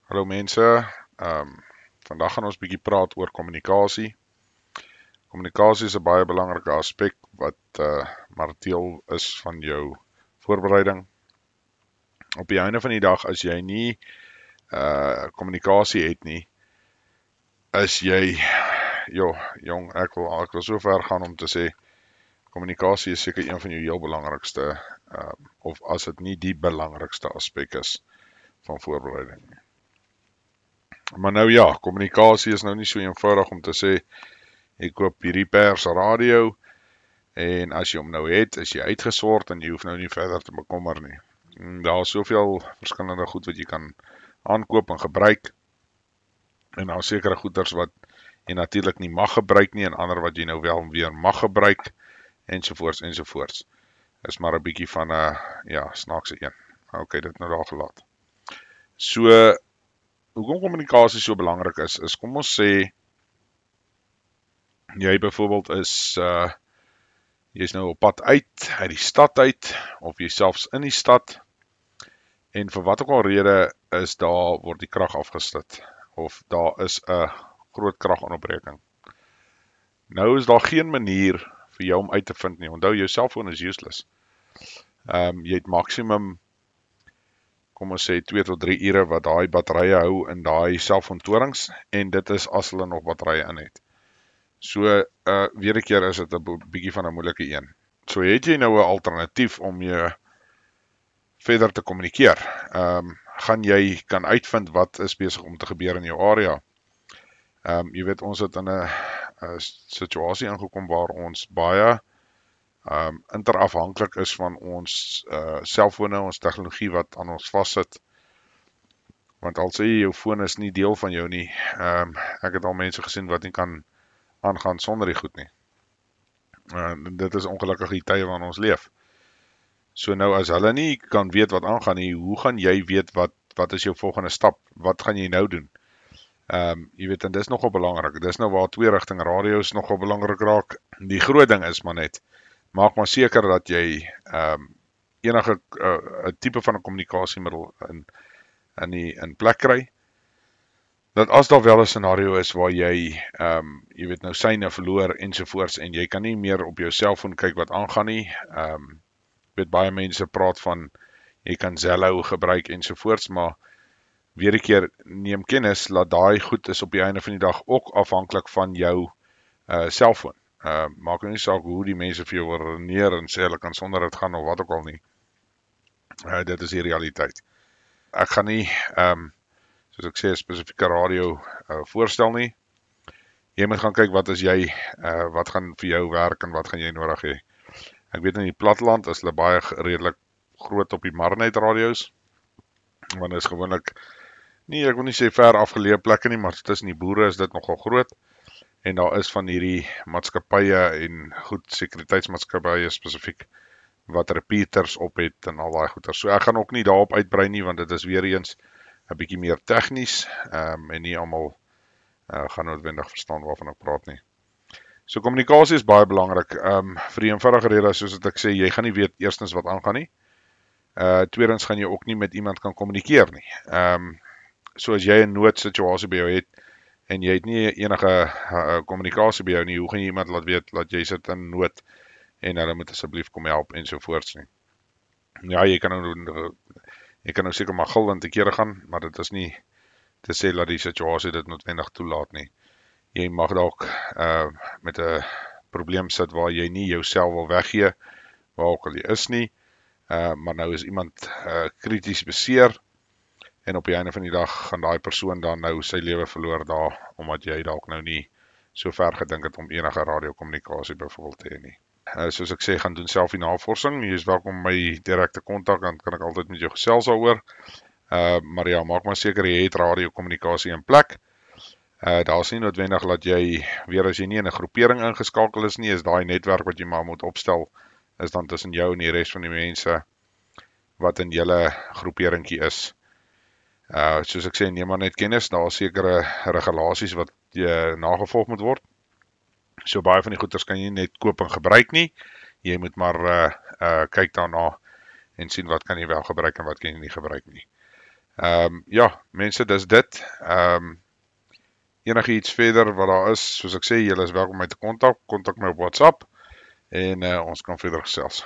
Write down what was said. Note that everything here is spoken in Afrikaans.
Hallo mense, vandag gaan ons bietjie praat oor kommunikasie. Kommunikasie is 'n baie belangrike aspek wat maar deel is van jou voorbereiding. Op die einde van die dag, as jy nie kommunikasie het nie, is jy, jong, ek wil so ver gaan om te sê, kommunikasie is seker een van jou heel belangrikste, of as dit nie die belangrikste aspek is van voorbereiding. Maar nou ja, kommunikasie is nou nie so eenvoudig om te sê, ek koop hierdie pers radio en as jy hom nou het, is jy uitgesort en jy hoef nou nie verder te bekommer nie. Daar is soveel verskillende goed wat jy kan aankoop en gebruik en daar is sekere goeders wat jy natuurlik nie mag gebruik nie en ander wat jy nou wel weer mag gebruik ensovoorts ensovoorts. Is maar 'n bietjie van 'n snaakse een. OK, dit nou daar gelaat. So hoekom kommunikasie so belangrik is kom ons sê jy byvoorbeeld jy's nou op pad uit die stad uit, of jy selfs in die stad, en vir wat ook al rede is word die krag afgesluit, of daar is 'n groot kragonderbreking. Nou is daar geen manier vir jou om uit te vind nie. Onthou, jou selfoon is useless. Jy het maksimum, kom ons sê 2 tot 3 ure wat daai batterye hou in daai selfoontorings, en dit is as hulle nog batterye in het. So, weer 'n keer is dit 'n bietjie van 'n moeilike een. So het jy nou 'n alternatief om jy verder te kommunikeer. Gaan jy kan uitvind wat is besig om te gebeur in jou area. Jy weet, ons het in 'n situasie ingekom waar ons baie interafhanklik is van ons selfone, ons tegnologie wat aan ons vassit. Want al sê jy jou foon is nie deel van jou nie, ek het al mense gesien wat nie kan aangaan sonder die goed nie. Dit is ongelukkig die tye waarin ons leef. So nou as hulle nie kan weet wat aangaan nie, hoe gaan jy weet wat is jou volgende stap? Wat gaan jy nou doen? Jy weet, en dis nogal belangrik. Dis nou waar twee-rigting radio's nogal belangrik raak. Die groot ding is maar net, maak maar seker dat jy enige 'n tipe van 'n kommunikasiemiddel in plek kry. Dat as daar wel 'n scenario is waar jy weet nou syne verloor ensovoorts en jy kan nie meer op jou selfoon kyk wat aangaan nie. Weet baie mense praat van jy kan Zello gebruik ensovoorts, maar weer 'n keer neem kennis dat daai goed is op die einde van die dag ook afhanklik van jou selfoon. Maak nie saak hoe die mense vir jou wil redeneer en sê hulle kan sonder dit gaan of wat ook al nie. Dit is die realiteit. Ek gaan nie soos ek sê, 'n spesifieke radio voorstel nie. Jy moet gaan kyk wat is jy, wat gaan vir jou werk en wat gaan jy nodig hê. Ek weet in die platteland is hulle baie redelik groot op die Marnet radio's, want dit is gewoonlik nie, ek wil nie sê ver afgeleë plekke nie, maar tussen die boere is dit nogal groot, en daar is van hierdie maatskappye en goed sekuriteitsmaatskappye spesifiek wat repeaters op het en al daai goeters. So ek gaan ook nie daarop uitbrei nie, want dit is weer eens 'n bietjie meer tegnies, en nie almal gaan noodwendig verstaan waarvan ek praat nie. So kommunikasie is baie belangrik, vir die eenvoudige rede, soos wat ek sê, jy gaan nie weet eerstens wat aangaan nie, tweedens gaan jy ook nie met iemand kan kommunikeer nie. So as jy 'n noodsituasie by jou het, en jy het nie enige kommunikasie by jou nie, hoe gaan jy iemand laat weet, dat jy sit in nood, en hulle moet asseblief kom help, ensovoorts nie. Ja, jy kan nou seker maar gil en te kere gaan, maar dit is nie te sê dat die situasie dit noodwendig toelaat nie. Jy mag dalk met 'n probleem sit waar jy nie jouself wil weggee, waar ook al jy is nie, maar nou is iemand krities beseer, en op die einde van die dag gaan daai persoon dan nou sy lewe verloor daar, omdat jy dalk nou nie so ver gedink het om enige radiokommunikasie byvoorbeeld te hê nie. Soos ek sê, gaan doen self die navorsing. Jy is welkom my direkte kontak, dan kan ek altyd met jou gesels daaroor. Maar ja, maak maar seker jy het radiokommunikasie in plek. Daar is nie noodwendig dat jy, weer as jy nie in 'n groepering ingeskakel is nie, is daai netwerk wat jy maar moet opstel, is dan tussen jou en die res van die mense wat in julle groeperingkie is. Soos ek sê, neem maar net kennis, daar is sekere regulasies wat nagevolg moet word. So baie van die goeders kan jy net koop en gebruik nie. Jy moet maar kyk daarna en sien wat kan jy wel gebruik en wat kan jy nie gebruik nie. Ja, mense, dis dit. Enige iets verder wat daar is, soos ek sê, julle is welkom my te kontak my op WhatsApp en ons kan verder gesels.